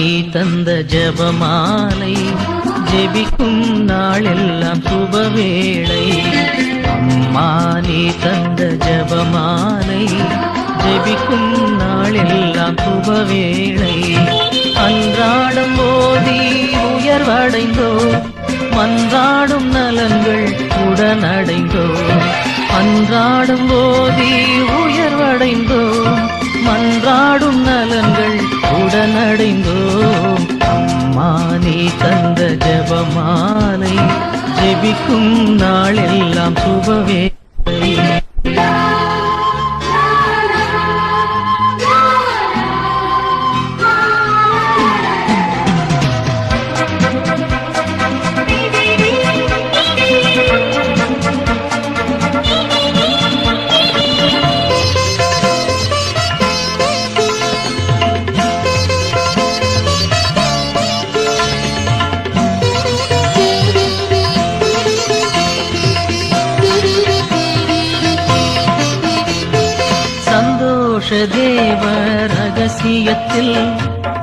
நீ தந்த ஜெபமாலை ஜெபிக்கும் நாளெல்லாம் சுபவேளை. அம்மா நீ தந்த ஜெபமாலை ஜெபிக்கும் நாளெல்லாம் சுபவேளை. அன்றாடம் ஓதி உயர்வடைந்தோ மன்றாடும் நலன்கள் உடனடைந்தோ. அன்றாடும் ஓதி உயர்வடைந்தோ மன்றாடும் நலன்கள் உடனடைந்தோம். அம்மா நீ தந்த ஜெபமாலை ஜெபிக்கும் நாளெல்லாம் சுபவேளை. தேவ ரகசியத்தில்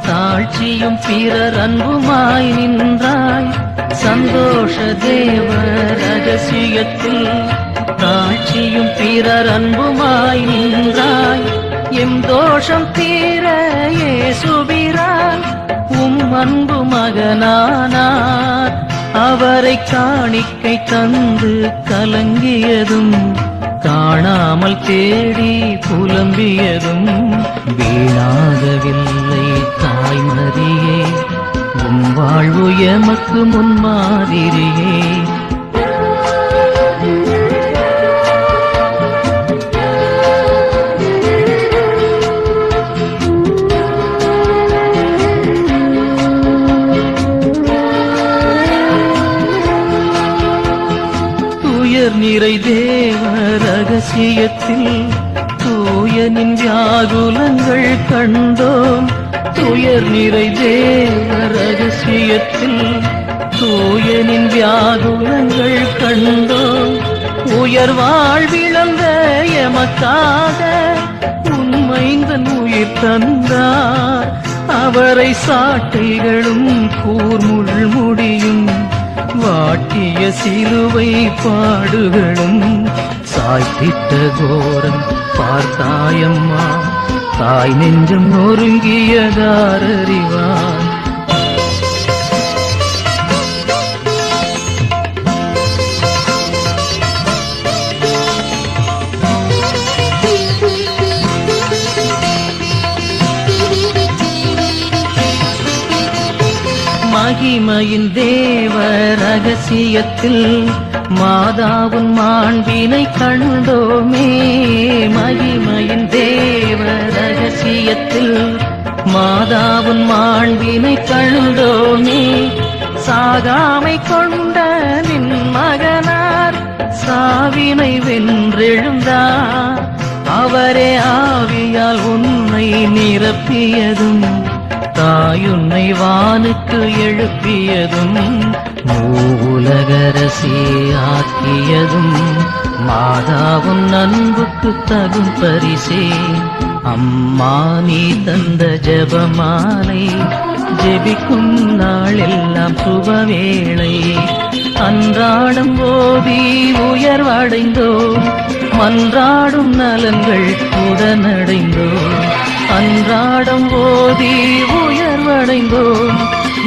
தாழ்ச்சியும் பிறர் அன்புமாய் நின்றாய். சந்தோஷ தேவ ரகசியத்தில் தாழ்ச்சியும் பிறர் அன்புமாய் நின்றாய். எம் தோஷம் தீர இயேசுவிரால் உம் அன்பு மகனானார். அவரை காணிக்கை தந்து கலங்கியதும் காணாமல் தேடி புலம்பியதும் வீணாகவில்லை தாய்மரியே. உம் வாழ்வு எமக்கு முன்மாதிரியே. நிறை தேவ ரகசியத்தில் தூயனின் வியாகுலங்கள் கண்டோம். துயர் நிறை தேவ ரகசியத்தில் தூயனின் வியாகுலங்கள் கண்டோம். உயர் வாழ்விழந்த எமக்காக உண்மைந்தன் உயிர் தந்தார். அவரை சாட்டைகளும் கூர்முள் முடியும் வாட்டிய சிலுவை பாடுகளும் சாய்த்திட்ட கோரம் பார்த்தாயம்மா. தாய் நெஞ்சம் நொறுங்கியதாரறிவான். மகிமையின் தேவ ரகசியத்தில் மாதாவுன் மாண்பினை கண்டோமே. மகிமையின் தேவ ரகசியத்தில் மாதாவுன் மாண்பினை கண்டோமே. சாகாமை கொண்ட நின் மகனார் சாவினை வென்றெழுந்தார். அவரே ஆவியால் உன்னை நிரப்பியதும் தாயுன்னை வானுக்கு எழுப்பியதும் மூலகரசி ஆக்கியதும் மாதாவும் அன்புக்கு தகும் பரிசே. அம்மா நீ தந்த ஜெபமாலை ஜெபிக்கும் நாளெல்லாம் சுபவேளை. அன்றாடம் ஓதி உயர்வடைந்தோம் மன்றாடும் நலன்கள் உடனடைந்தோம். அன்றாடம் ஓதி உயர்வடைந்தோம்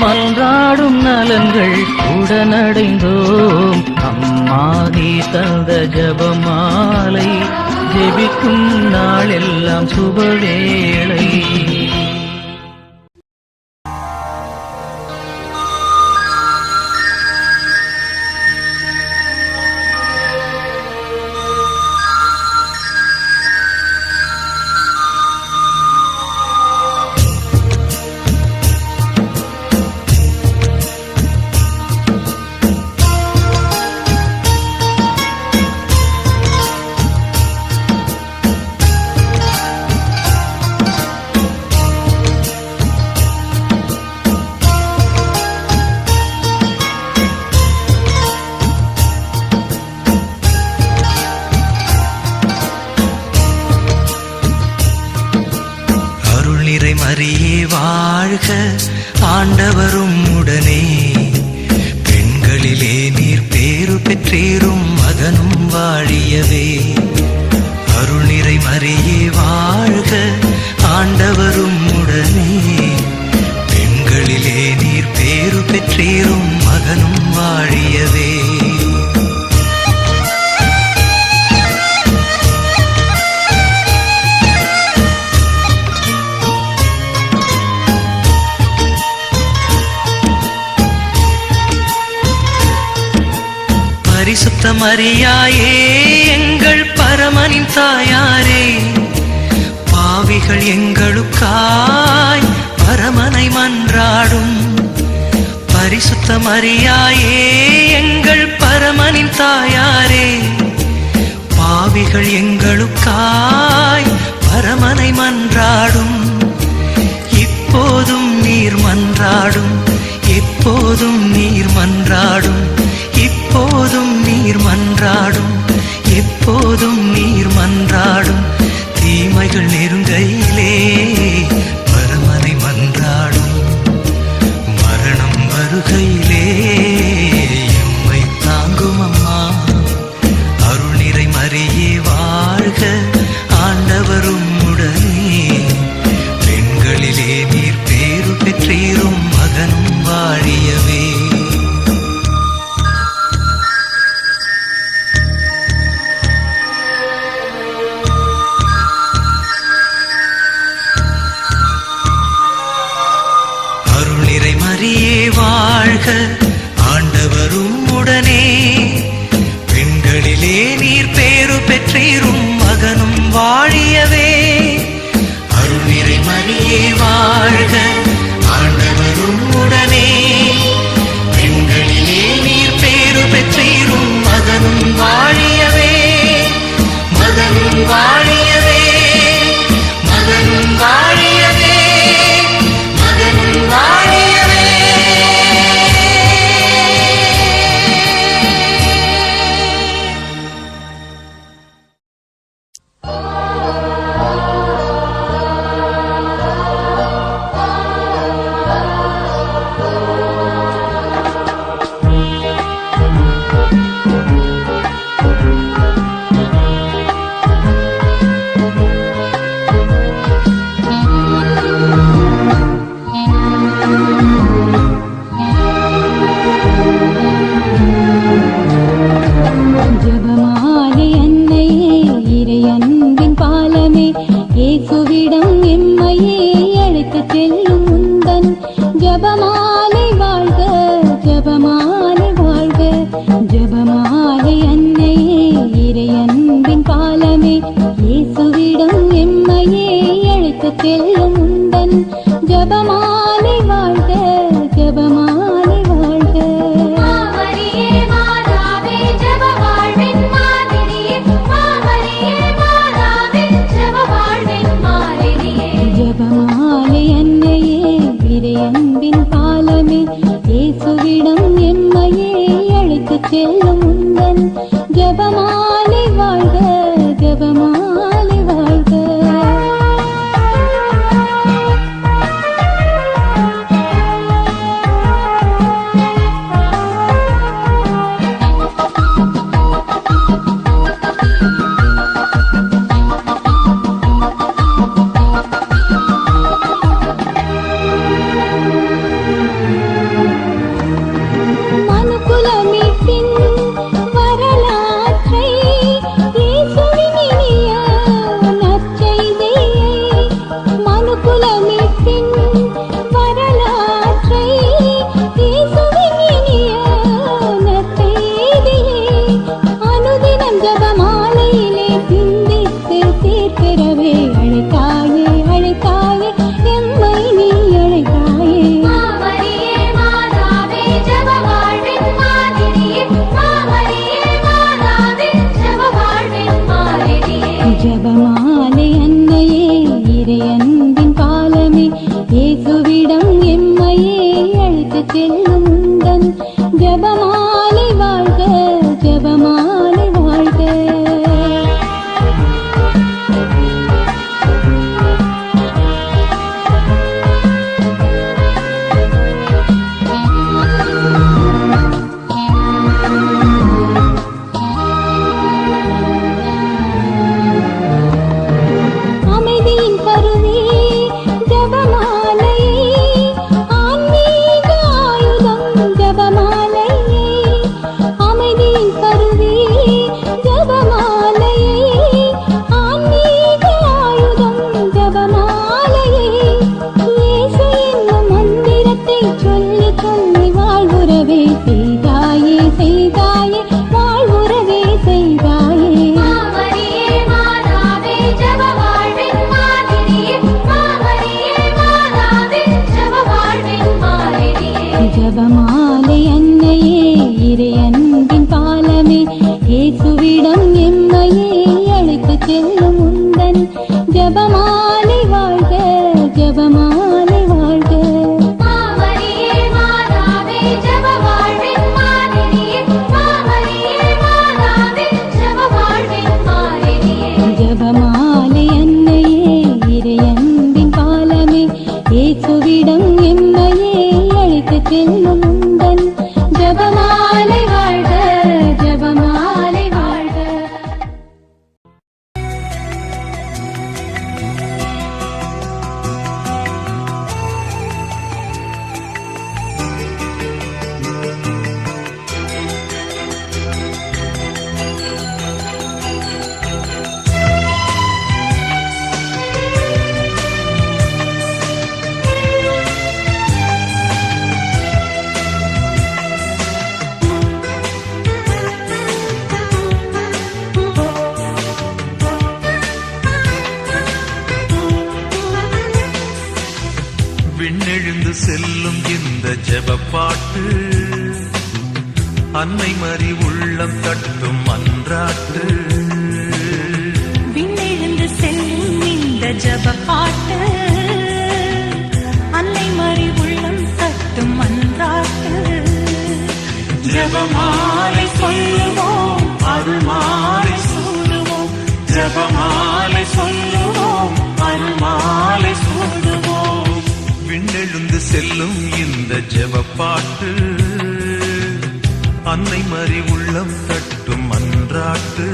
மன்றாடும் நலன்கள் உடனடைந்தோம். அம்மா நீ தந்த ஜெபமாலை ஜெபிக்கும் நாளெல்லாம் சுபவேளை. ஆண்டவரும் உடனே பெண்களிலே நீர் பேரு பெற்றேரும் மகனும் வாழியவே அருள்நிறை மரியே வாழ்க ஆண்டவரும் உடனே பெண்களிலே நீர் பேரு பெற்றேரும் மகனும் வாழியவே பரிசுத்த மரியாயே எங்கள் பரமனின் தாயாரே பாவிகள் எங்களுக்காய் பரமனை மன்றாடும் பரிசுத்த மரியாயே எங்கள் பரமனின் தாயாரே பாவிகள் எங்களுக்காய் பரமனை மன்றாடும் இப்போதும் நீர் மன்றாடும் எப்போதும் நீர் மன்றாடும் இப்போதும் நீர் மன்றாடும் எப்போதும் நீர் மன்றாடும் தீமைகள் நெருங்கையிலே பரமனை மன்றாடும் மரணம் வருகையிலே எம்மை தாங்கும் அம்மா அருள்நிறை மரியே வாழ்க ஆண்டவரும் உடனே பெண்களிலே நீர் பேரு பெற்றீரும் மகனும் வாழியவே மரியே வாழ்க ஆண்டவரும் உடனே பெண்களிலே நீர் பேரு பெற்றீரும் மகனும் வாழியவே அருள்நிறை மரியே வாழ்க ஆண்டவரும் உடனே பெண்களிலே நீர் பேரு பெற்றீரும் மகனும் வாழியவே மகனும் வாழியவே மகனும் வாழியவே மகனும் வாழியவே மனுக்குலமீட்டின் வரலாற்றை செல்லும் உந்தன் ஜபமாலை வாழ்க ஜபமாலை வாழ்க. ஜபமாலை அன்னையே இறையன்பின் பாலமே இயேசுவிடம் எம்மையே அழைத்து செல்லும் உந்தன் ஜபமாலை வாழ்க ஜபமாலை வாழ்க. விண்ணெழுந்து செல்லும் இந்த ஜெபப்பாட்டு அன்னை மறி உள்ளம் தட்டும் மன்றாட்டு. விண்ணெழுந்து செல்லும் இந்த ஜபப்பாட்டு அன்னை மறி உள்ளம் தட்டும் மன்றாட்டு. ஜபமாலை சொல்லுவோம் அருள்மாலை சூடுவோம். ஜபமாலை சொல்லுவோம் அருள்மாலை சூடுவோம். விண்ணெழுந்து செல்லும் இந்த ஜெபப்பாட்டு அன்னை மறி உள்ளம் தட்டும் மன்றாட்டு.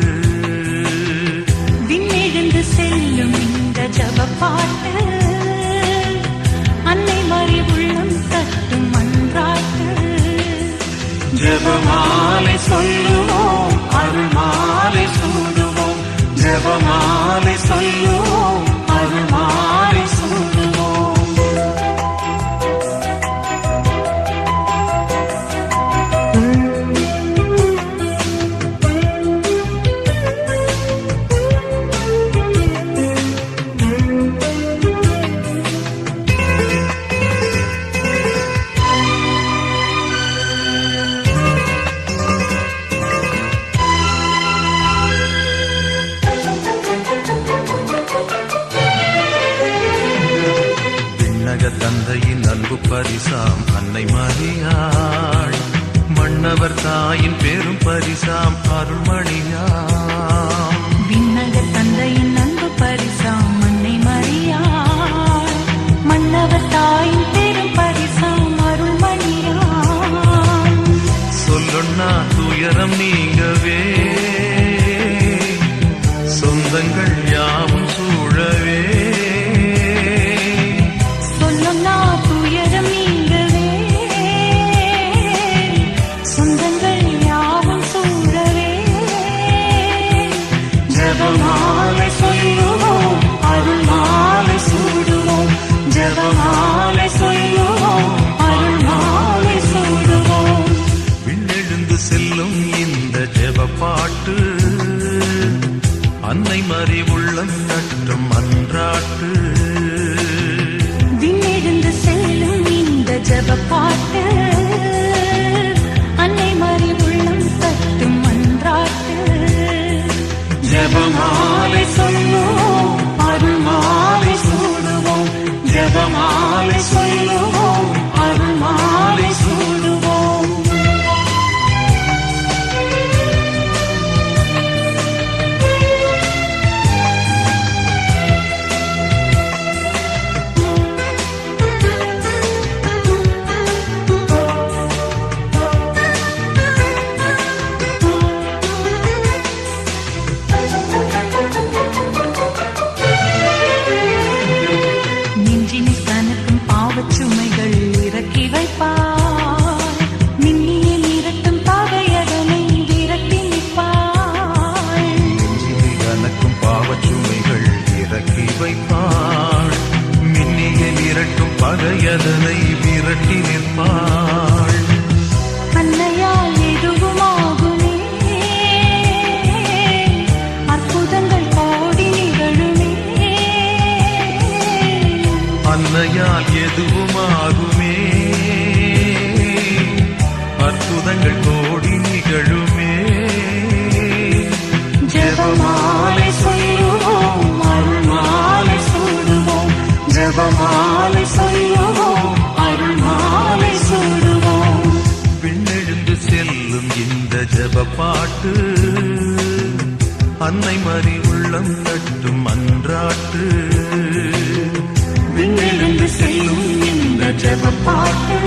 விண்ணெழுந்து செல்லும் இந்த ஜபப்பாட்டு அன்னை மறி உள்ளம் தட்டும் மன்றாட்டு. ஜெபமாலை சொல்லுவோம் அருள்மாலை சூடுவோம். ஜெபமாலை சொல்லுவோம் அருள்மாலை சூடுவோம். தந்தையின் அன்பு பரிசாம் அன்னை மரியாள். மன்னவர் தாயின் பெரும் பரிசாம் அருள்மணியாம். விண்ணக தந்தையின் அன்பு பரிசாம் அன்னை மரியாள். மன்னவர் தாயின் பெரும் பரிசாம் அருள்மணியாம். சொல்லுண்ணா துயரம் நீங்கவே சொந்தங்கள் யாவும் சூழவே. ஜபமாலை சொல்லுவோம் அருள்மாலை சூடுவோம். ஜபமாலை சொல்லுவோம் அருள்மாலை சூடுவோம். விண்ணெழுந்து செல்லும் இந்த ஜெபப்பாட்டு அன்னை மறி உள்ளம் தட்டும் மன்றாட்டு. விண்ணெழுந்து செல்லும் இந்த ஜபப்பாட்டு அன்னை மறி உள்ளம் தட்டும் மன்றாட்டு. ஜெபமாலை சொல்லுவோம் அருள்மாலை சூடுவோம். ஜெபமாலை சொல்லுவோம் அருள்மாலை சூடுவோம். நெஞ்சினில் கனக்கும் பாவச்சுமைகள் இறக்கி வைப்பார். மின்னியில் இரட்டும் பகையதனை விரட்டி நிற்பாள். நெஞ்சில் கனக்கும் பாவச்சுமைகள் இறக்கி வைப்பாள். மின்னியில் இரட்டும் பகையதனை விரட்டி நிற்பாள். அன்னையால் எதுவுமாகுமே அற்புதங்கள் கோடி நிகழுமே. அன்னையால் எதுவுமாகுமே அற்புதங்கள் கோடி நிகழுமே. ஜெபமாலை சொல்லுவோம் அன்னை மறி உள்ளம் தட்டும் மன்றாட்டு விண்ணெழுந்து செல்லும் இந்த ஜெப பாட்டு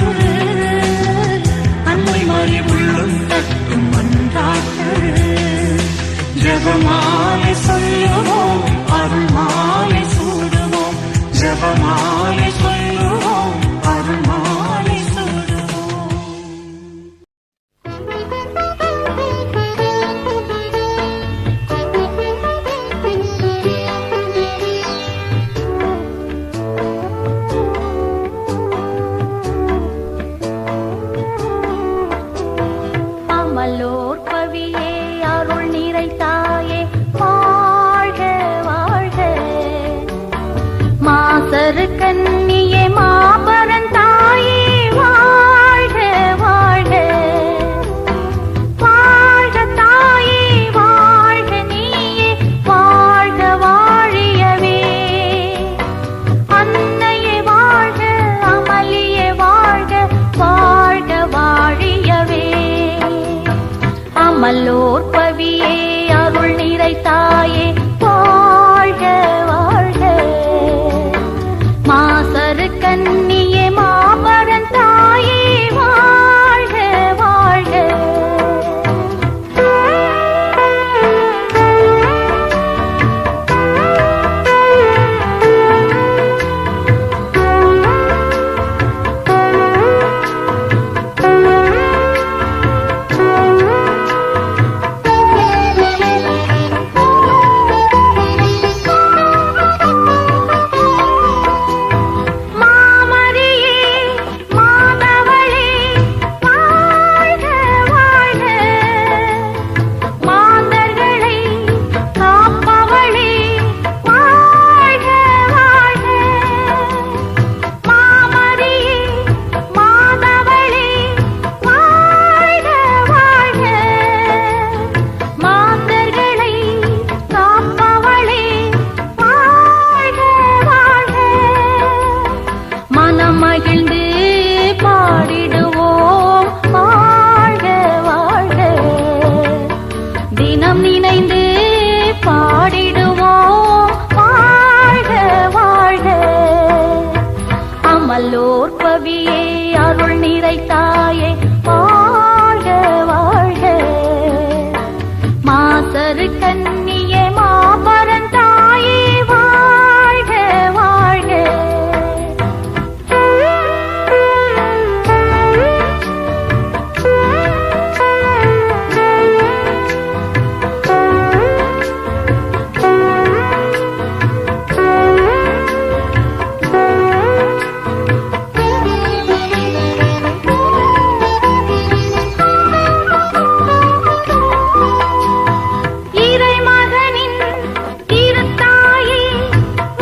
அன்னை மறி உள்ளம் தட்டும் மன்றாட்டு ஜெபமாலை சொல்லுவோம் அருள் மாலை சூடுவோம் ஜெபமாலை சொல்லுவோம் அருள் மாலை சூடுவோம். அமலோர் கவியே அருள் நிறைத்தாயே வாழ்க வாழ்க மாசரு கன்னியே மாபரன் தாயே வாழ்க வாழ்க வாழ்க தாயே வாழ்க நீயே வாழ்க வாழியவே அன்னையே வாழ்க அமளியே வாழ்க வாழ்க வாழியவே அமலோர் பவியே அருள் நிறைத்தாயே வாழ்க வாழ்க மாசரு கன்னியே மாபரன் தாயே வாழ்க வாழ்க மாமரியே மாதவளே வாழ்க வாழ்க மாந்தர்களை காப்பவளே வாழ்க வாழ்க மாமரியே மாதவளே வாழ்க வாழ்க மாந்தர்களை காப்பவளே வாழ்க வாழ்க மனமகிழ்ந்து பாடிடுவோம் வாழ்க வாழ்க தினம் நினைந்து பாடிடுவோம் வாழ்க வாழ்க அமலோர் பவியே அருள் நிறைத்தாயே வாழ்க வாழ்க மாசரு கன்னியே மாபரன் தாயே வாழ்க வாழ்க இறைமகனின் திருத்தாயே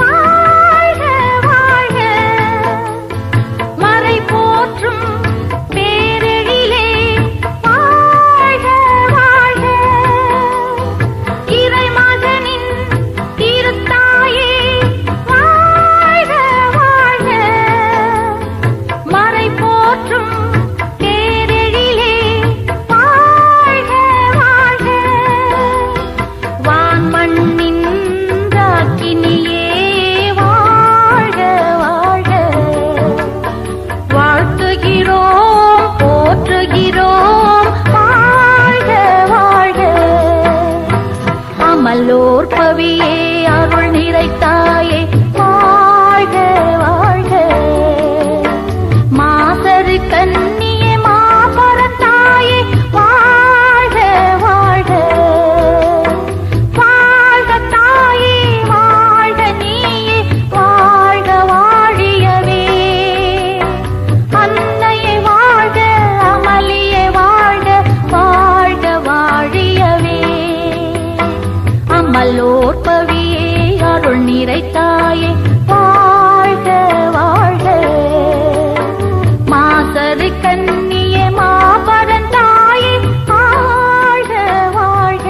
வாழ்க வாழ்க மறை போற்றும் பேரெழிலே வாழ்க வாழ்க இறைமகனின் திருத்தாயே வாழ்க வாழ்க மறை போற்றும் பேரெழிலே வாழ்க வாழ்க வான் மண்ணின் ராக்கினியே வாழ்க வாழ்க வாழ்த்துகிறோம் போற்றுகிறோம் வாழ்க வாழ்க அமலோர் பவியே அருள் நிறைத்தாயே வாழ்க வாழ்க மாசரு கன்னியே மாபரன் தாயே வாழ்க வாழ்க வாழ்க தாயே வாழ்க நீயே வாழ்க வாழியவே அன்னையே வாழ்க அமளியே வாழ்க வாழ்க வாழியவே அமலோர் பவியே அருள் நிறைத்தாயே வாழ்க வாழ்க மாசரு கன்னியே மாபரன் தாயே வாழ்க வாழ்க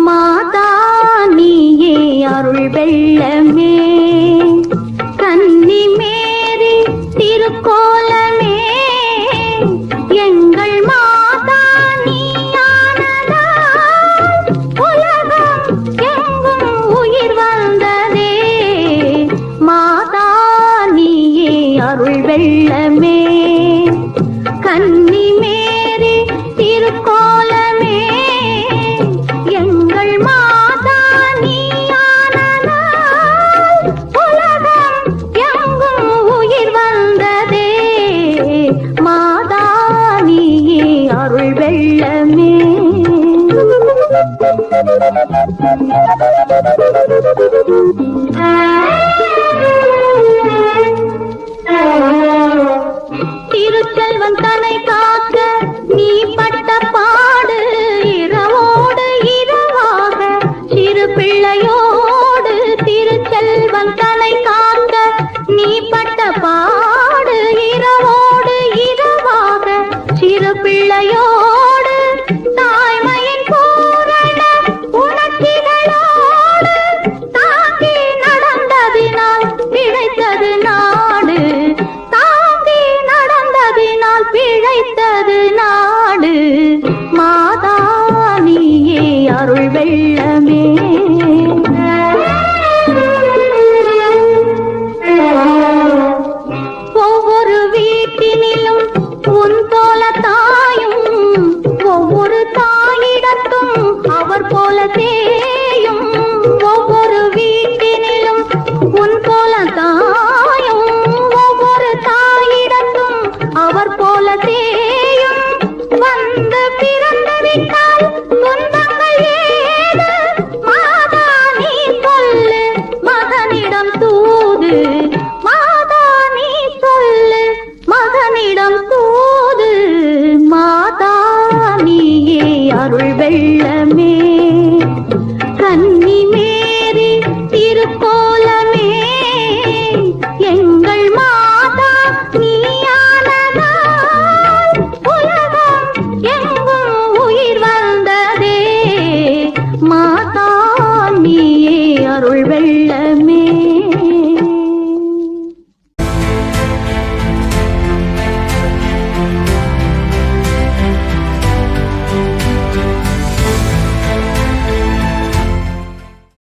மாதா நீயே அருள் வெள்ளமே, கன்னி மேரி திருக்கோலமே, எங்கள் மாதா நீயானதால் உலகம் எங்கும் உயிர் வந்ததே. மாதா நீயே அருள் வெள்ளமே, கன்னி மேரி திருக்கோலமே, எங்கள் மாதா நீயானதால் உலகம் எங்கும் உயிர் வந்ததே. மாதா நீயே அருள் வெள்ளமே.